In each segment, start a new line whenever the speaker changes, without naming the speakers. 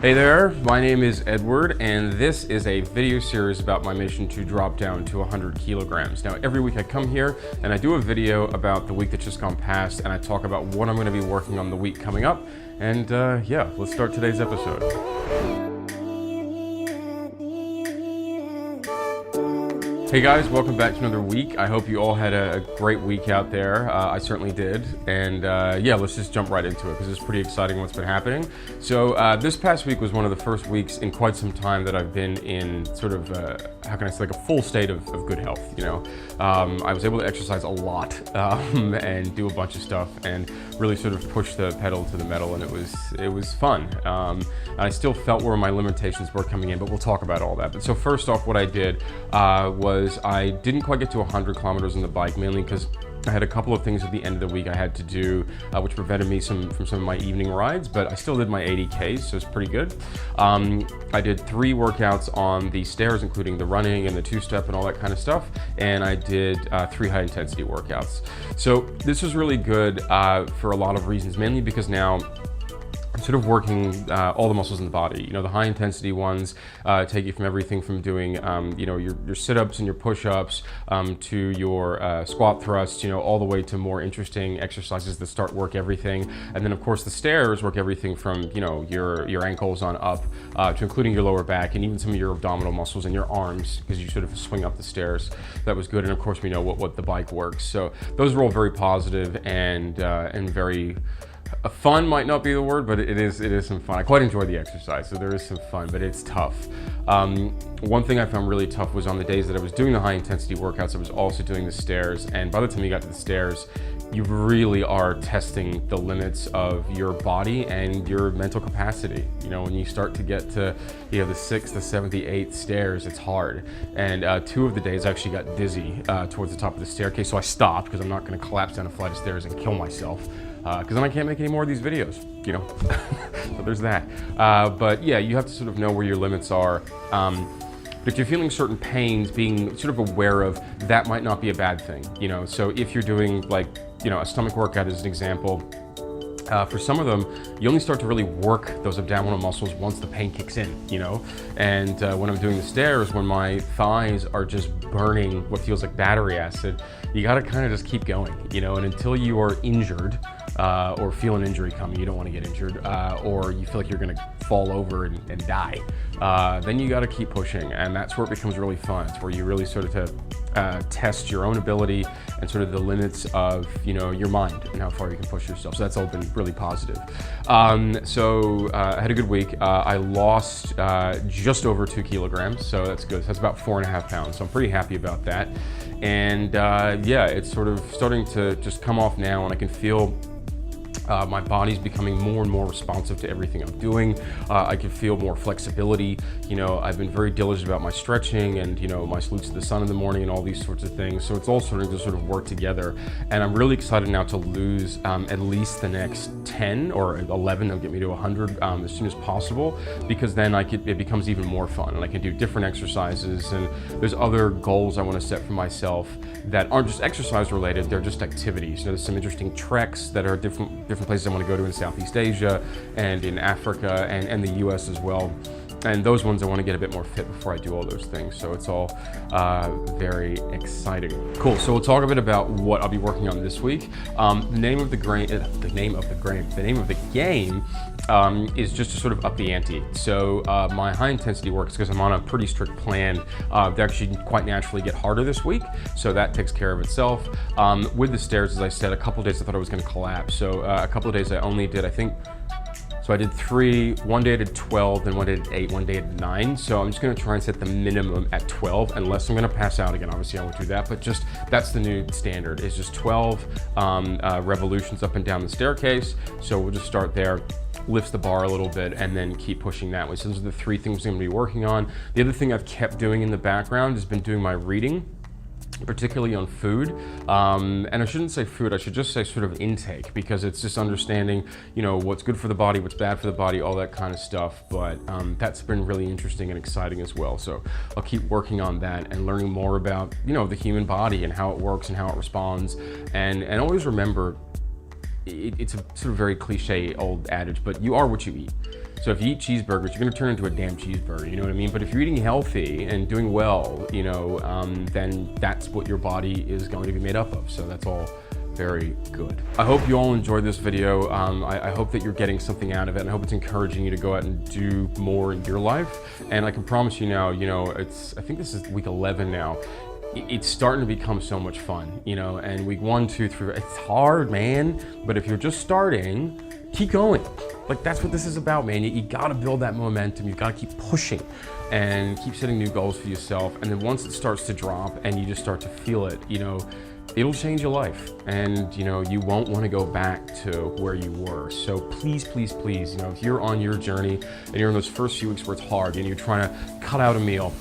Hey there, my name is Edward, and this is a video series about my mission to drop down to 100 kilograms. Now, every week I come here and I do a video about the week that's just gone past, and I talk about what I'm going to be working on the week coming up. And yeah, let's start today's episode. Hey guys, welcome back to another week. I hope you all had a great week out there. I certainly did. And yeah, let's just jump right into it because it's pretty exciting what's been happening. So this past week was one of the first weeks in quite some time that I've been in sort of, how can I say, like a full state of good health, you know. I was able to exercise a lot and do a bunch of stuff and really sort of push the pedal to the metal, and it was fun. I still felt where my limitations were coming in, but we'll talk about all that. But so first off, what I did was I didn't quite get to 100 kilometers on the bike, mainly because I had a couple of things at the end of the week I had to do, which prevented me from some of my evening rides, but I still did my 80Ks, so it's pretty good. I did 3 workouts on the stairs, including the running and the 2-step and all that kind of stuff, and I did 3 high-intensity workouts. So this was really good for a lot of reasons, mainly because now I'm sort of working all the muscles in the body. You know, the high intensity ones take you from everything from doing, you know, your sit-ups and your push-ups to your squat thrusts, you know, all the way to more interesting exercises that start work everything. And then of course the stairs work everything from, you know, your ankles on up to including your lower back and even some of your abdominal muscles and your arms, because you sort of swing up the stairs. That was good. And of course we know what the bike works. So those are all very positive and very fun might not be the word, but it is some fun. I quite enjoy the exercise, so there is some fun, but it's tough. One thing I found really tough was on the days that I was doing the high intensity workouts, I was also doing the stairs, and by the time you got to the stairs, you really are testing the limits of your body and your mental capacity. You know, when you start to get to, you know, the 6th, the 7th, the 8th stairs, it's hard. And 2 of the days I actually got dizzy towards the top of the staircase, so I stopped because I'm not going to collapse down a flight of stairs and kill myself. Because then I can't make any more of these videos, you know. So there's that. But yeah, you have to sort of know where your limits are. But if you're feeling certain pains, being sort of aware of that might not be a bad thing, you know. So if you're doing, like, you know, a stomach workout as an example, for some of them, you only start to really work those abdominal muscles once the pain kicks in, you know? And when I'm doing the stairs, when my thighs are just burning what feels like battery acid, you gotta kind of just keep going, you know? And until you are injured, or feel an injury coming, you don't want to get injured, or you feel like you're gonna fall over and die, then you gotta keep pushing. And that's where it becomes really fun. It's where you really sort of test your own ability and sort of the limits of, you know, your mind and how far you can push yourself. So that's all been really positive. So I had a good week. I lost just over 2 kilograms, so that's good. So that's about 4.5 pounds. So I'm pretty happy about that. And yeah, it's sort of starting to just come off now, and I can feel my body's becoming more and more responsive to everything I'm doing. I can feel more flexibility. You know, I've been very diligent about my stretching and, you know, my salutes to the sun in the morning and all these sorts of things. So it's all starting to sort of work together. And I'm really excited now to lose at least the next 10 or 11 that'll get me to 100 as soon as possible, because then it becomes even more fun and I can do different exercises, and there's other goals I want to set for myself that aren't just exercise related, they're just activities. You know, there's some interesting treks that are different places I want to go to in Southeast Asia and in Africa and the US as well. And those ones I want to get a bit more fit before I do all those things. So it's all very exciting. Cool. So we'll talk a bit about what I'll be working on this week. The name of the game is just to sort of up the ante. So my high intensity work is because I'm on a pretty strict plan. They actually quite naturally get harder this week, so that takes care of itself. With the stairs, as I said, a couple of days I thought I was going to collapse. So a couple of days I only did, I think. So I did 3, one day I did 12, then one day I did 8, one day I did 9. So I'm just gonna try and set the minimum at 12, unless I'm gonna pass out again. Obviously I won't do that, but just, that's the new standard. It's just 12 revolutions up and down the staircase. So we'll just start there, lifts the bar a little bit, and then keep pushing that way. So those are the 3 things I'm gonna be working on. The other thing I've kept doing in the background has been doing my reading, particularly on food. And I shouldn't say food, I should just say sort of intake, because it's just understanding, you know, what's good for the body, what's bad for the body, all that kind of stuff. But that's been really interesting and exciting as well. So I'll keep working on that and learning more about, you know, the human body and how it works and how it responds. And always remember, it's a sort of very cliche old adage, but you are what you eat. So if you eat cheeseburgers, you're gonna turn into a damn cheeseburger, you know what I mean? But if you're eating healthy and doing well, you know, then that's what your body is going to be made up of. So that's all very good. I hope you all enjoyed this video. I hope that you're getting something out of it, and I hope it's encouraging you to go out and do more in your life. And I can promise you now, you know, I think this is week 11 now. It's starting to become so much fun, you know, and week 1, 2, 3, it's hard, man. But if you're just starting, keep going. Like, that's what this is about, man. You gotta build that momentum. You gotta keep pushing and keep setting new goals for yourself. And then once it starts to drop and you just start to feel it, you know, it'll change your life. And, you know, you won't want to go back to where you were. So please, please, please, you know, if you're on your journey and you're in those first few weeks where it's hard and you're trying to cut out a meal,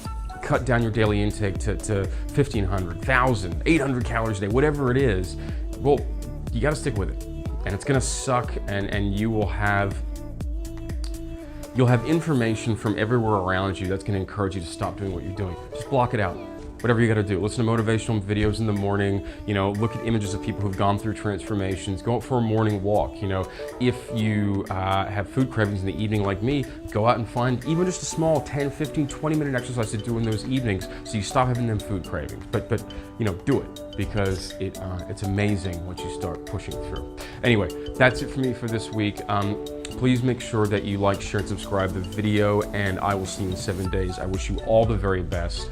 cut down your daily intake to 1,500, 1,000, 800 calories a day, whatever it is, well, you got to stick with it. And it's going to suck, and you'll have information from everywhere around you that's going to encourage you to stop doing what you're doing. Just block it out. Whatever you got to do. Listen to motivational videos in the morning, you know, look at images of people who've gone through transformations, go out for a morning walk, you know. If you have food cravings in the evening like me, go out and find even just a small 10, 15, 20-minute exercise to do in those evenings so you stop having them food cravings. But you know, do it, because it's amazing once you start pushing through. Anyway, that's it for me for this week. Please make sure that you like, share, and subscribe the video, and I will see you in 7 days. I wish you all the very best.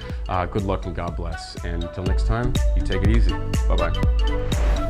Good luck and God bless. And until next time, you take it easy. Bye-bye.